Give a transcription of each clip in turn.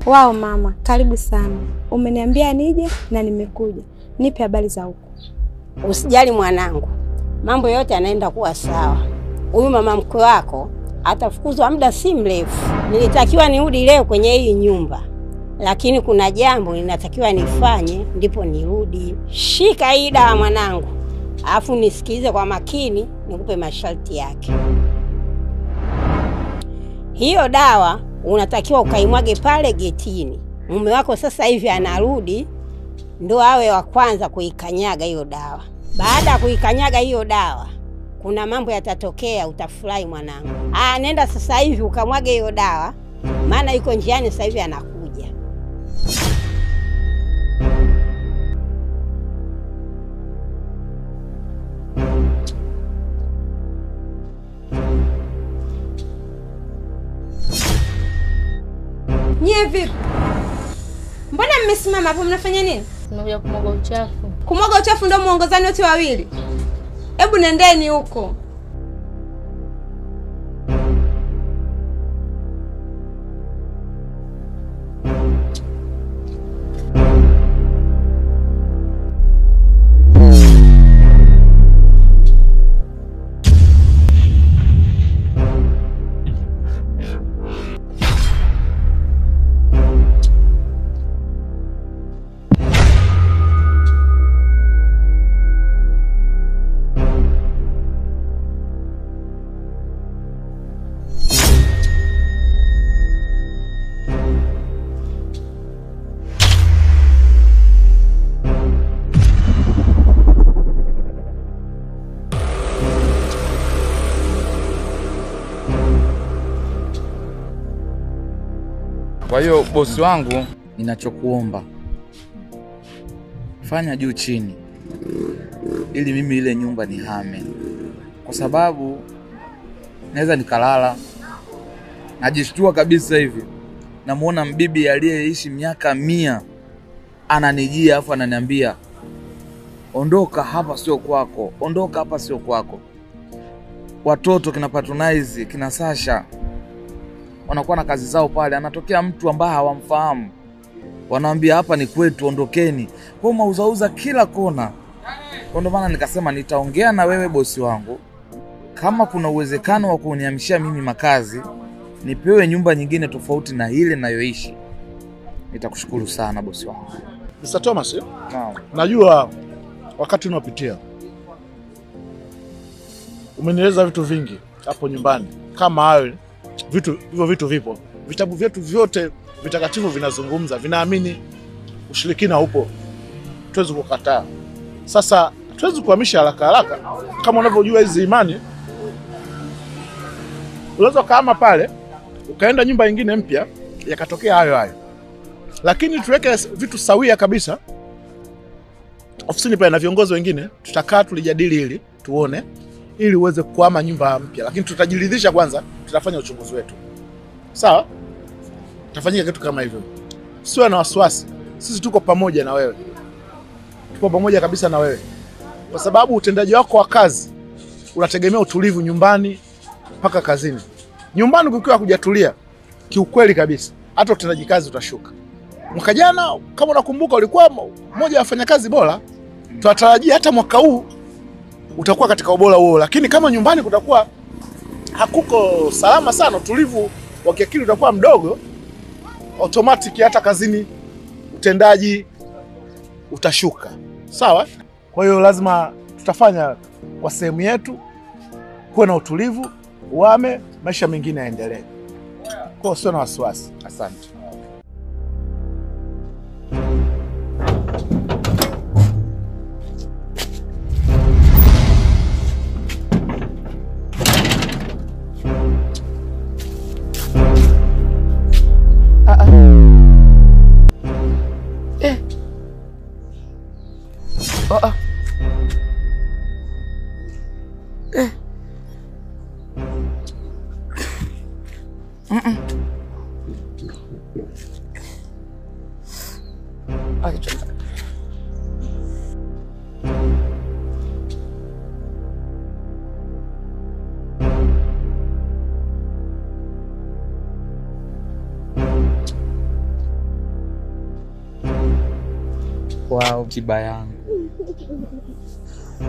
Wao mama, karibu sana. Umeniambia nije na nimekuja. Nipe habari za huko. Usijali mwanangu. Mambo yote yanaenda kuwa sawa. Huyu mama mkwe wako atafukuzwa muda si mrefu. Nilitakiwa nirudi leo kwenye hii nyumba, lakini kuna jambo ninatakiwa nifanye ndipo nirudi. Shika hii dawa mwanangu, alafu nisikize kwa makini, nikupe masharti yake. Hiyo dawa unatakiwa ukaimwage pale getini. Mume wako sasa hivi anarudi, ndo awe wa kwanza kuikanyaga hiyo dawa. Baada ya kuikanyaga hiyo dawa, kuna mambo yatatokea, utafurahi mwanangu. Nenda sasa hivi ukamwage hiyo dawa, maana yuko njiani sasa hivi anakuja. Nyie vipi? Mbona mmesimama hapo, mnafanya nini? Tunakuja kumwaga uchafu. Kumwaga uchafu ndio muongozani wote wawili? Hebu nendeni huko. Kwa hiyo bosi wangu, ninachokuomba fanya juu chini ili mimi ile nyumba nihame, kwa sababu naweza nikalala najishtua kabisa hivi namuona mbibi aliyeishi miaka 100 ananijia afu ananiambia ondoka hapa sio kwako, ondoka hapa sio kwako. Watoto kina Patronize, kina Sasha wanakuwa na kazi zao pale, anatokea mtu ambaye hawamfahamu, wanaambia hapa ni kwetu, ondokeni. Kwa mauzauza kila kona. Kwa ndo maana nikasema nitaongea na wewe bosi wangu, kama kuna uwezekano wa kunihamishia mimi makazi, nipewe nyumba nyingine tofauti na ile ninayoishi, nitakushukuru sana bosi wangu. Mr. Thomas, Naam. Najua wakati unapitia umenieleza vitu vingi hapo nyumbani. Kama hayo vitu vipo. Vitabu vyetu vyote vitakatifu vinazungumza, vinaamini ushirikina upo. Tuwezi kukataa. Sasa tuwezi kuhamisha haraka. Kama unavyojua hizi imani, unaweza kama pale ukaenda nyumba nyingine mpya yakatokea hayo. Lakini tuweke vitu sawia kabisa. Ofisini pale na viongozi wengine tutakaa tulijadili hili tuone ili uweze kuhama nyumba mpya, lakini tutajiridhisha kwanza, tutafanya uchunguzi wetu. Sawa? Tutafanyia kitu kama hivyo. Usiwe na wasiwasi. Sisi tuko pamoja na wewe. Tuko pamoja kabisa na wewe. Kwa sababu utendaji wako wa kazi unategemea utulivu nyumbani mpaka kazini. Nyumbani kukiwa hujatulia, kiukweli kabisa, hata utendaji kazi utashuka. Mwaka jana kama unakumbuka ulikuwa mmoja wa wafanyakazi bora. Tunatarajia hata mwaka huu utakuwa katika ubora huo, lakini kama nyumbani kutakuwa hakuko salama sana, utulivu wa kiakili utakuwa mdogo, automatic hata kazini utendaji utashuka. Sawa? Kwa hiyo lazima tutafanya kwa sehemu yetu, kuwe na utulivu, uame, maisha mengine yaendelee. Kwa hiyo sio na wasiwasi. Asante. Wow, tiba yangu.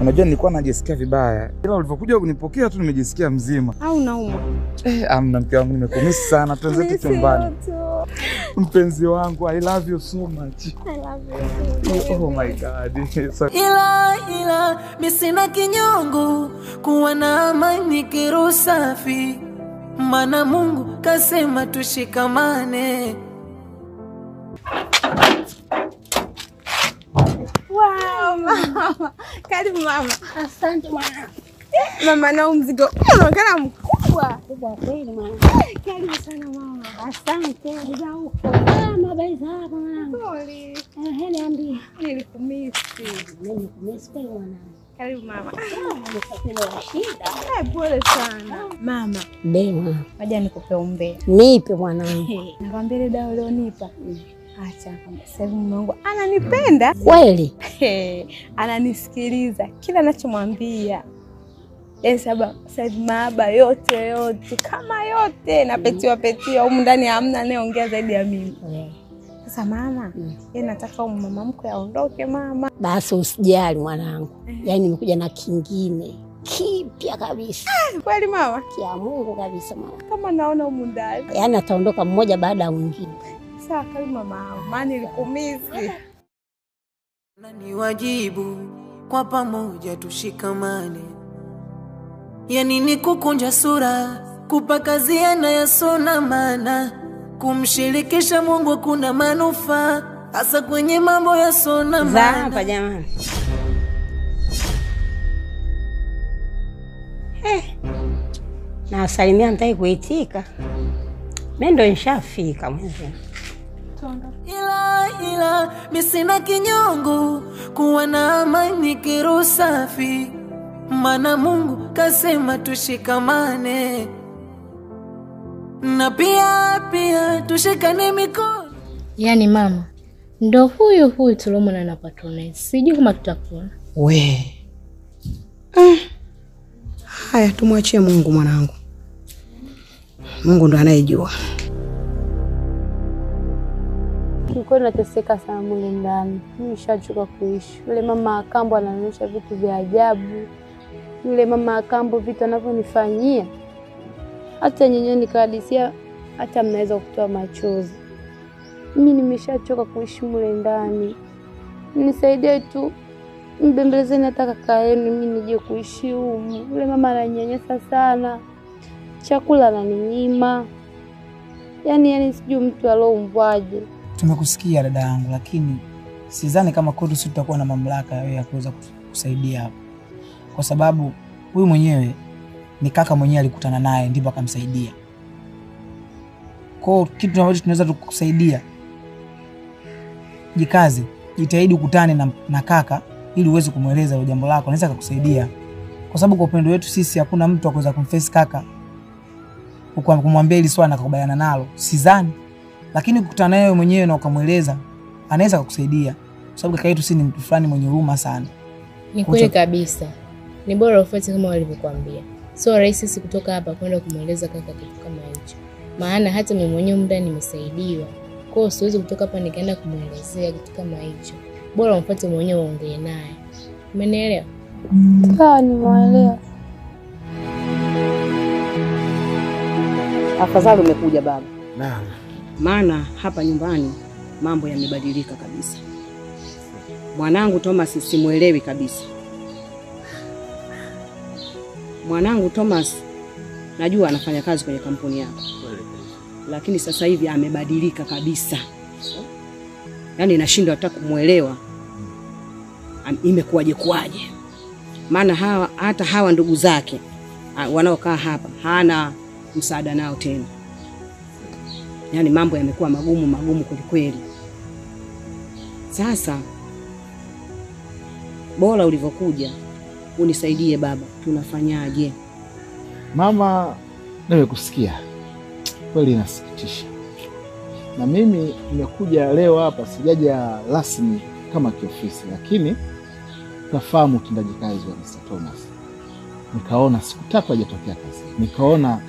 Unajua nilikuwa najisikia vibaya. Ila ulivyokuja kunipokea tu nimejisikia mzima. Au naumwa? Amna mke wangu, nimekumisi sana. Tuanze chumbani. Mpenzi wangu, I love you so much. I love you. Oh my God. Ila mimi sina kinyongo kuwa na amani kiroho safi. Maana Mungu kasema tushikamane. Wow, mama. Karibu mama. Asante mwana. Mama na mzigo unaonekana mkubwa. Kubwa kweli mwana. Karibu sana mama. Asante. Za huko. Habari za hapa mwanangu. Pole. Niambie. Nilikumisi. Mimi nikumisi kweli mwanangu. Karibu mama. Nimepata shida. Pole sana. Mama. Bema. Waja nikupe umbea. Nipe mwanangu. Nakwambia ile dawa ulionipa. Acha sasa hivi mume wangu ananipenda. Kweli? Ananisikiliza kila ninachomwambia. Sasa hivi mahaba yote kama yote napetiwa humu ndani hamna anayeongea zaidi ya mimi. Sasa mama, yeye nataka mama mkwe aondoke mama. Basi usijali mwanangu. Yaani nimekuja na kingine kipya kabisa. Kweli mama? Kia Mungu kabisa mama. Kama naona humu ndani. Yaani ataondoka mmoja baada ya mwingine. Sawa karibu mama, maana nilikumisi. Na ni wajibu kwa pamoja tushikamane. Yani ni kukunja sura, kupakaziana yasona maana. Kumshirikisha Mungu kuna manufaa, hasa kwenye mambo yasona maana. Hapa jamani. Na asalimia nitaki kuitika. Mimi ndo nishafika mwenyewe. Ila mimi sina kinyongo kuwa na amani kiroho safi. Maana Mungu kasema tushikamane. Na pia tushikane mikono. Yaani mama, ndo huyu tulomona na patronize. Sijui kama tutapona. We. Haya tumwachie Mungu mwanangu. Mungu ndo anayejua. Niko nateseka sana mule ndani. Mimi nishachoka kuishi. Yule mama Akambo ananionyesha vitu vya ajabu. Yule mama Akambo vitu anavyonifanyia. Hata nyenyewe nikahadisia hata mnaweza kutoa machozi. Mimi nimeshachoka kuishi mule ndani. Nisaidie tu. Mbembelezeni hata kaka yenu mimi nije kuishi humu. Yule mama ananyanyasa sana. Chakula ananinyima. Yaani sijui mtu alomvwaje. Tumekusikia dada yangu, lakini sidhani kama kwetu sisi tutakuwa na mamlaka ya kuweza kusaidia hapo. Kwa sababu huyu mwenyewe ni kaka mwenyewe alikutana naye ndipo akamsaidia. Kwa kitu ambacho tunaweza kukusaidia, jikaze, jitahidi ukutane na kaka ili uweze kumueleza jambo lako, anaweza kukusaidia. Kwa sababu kwa upendo wetu sisi hakuna mtu akaweza kumface kaka kumwambia ili swala na kukubaliana nalo. Sidhani. Lakini ukutana naye mwenyewe na ukamueleza, anaweza kukusaidia. Kwa sababu kaka yetu si ni mtu fulani mwenye huruma sana. Ni kweli kabisa. Ni bora ufuate kama walivyokuambia. Sio rahisi sisi kutoka hapa kwenda kumueleza kaka kitu kama hicho. Maana hata mimi mwenyewe muda nimesaidiwa. Kwa hiyo siwezi kutoka hapa nikaenda kumuelezea kitu kama hicho. Bora umfuate mwenyewe uongee naye. Umenielewa? Sawa, nimeelewa. Afadhali umekuja baba. Naam. Maana hapa nyumbani mambo yamebadilika kabisa. Mwanangu Thomas simuelewi kabisa. Mwanangu Thomas najua anafanya kazi kwenye kampuni yako. Lakini sasa hivi amebadilika kabisa. Yaani nashindwa hata kumuelewa. Imekuwaje kuaje? Maana hata hawa ndugu zake wanaokaa hapa hana msaada nao tena. Yaani mambo yamekuwa magumu kweli. Sasa bora ulivyokuja unisaidie baba, tunafanyaje? Mama, nimekusikia. Kweli inasikitisha. Na mimi nimekuja leo hapa, sijaja rasmi kama kiofisi, lakini nafahamu utendaji kazi wa Mr. Thomas. Nikaona siku tatu hajatokea kazi. Nikaona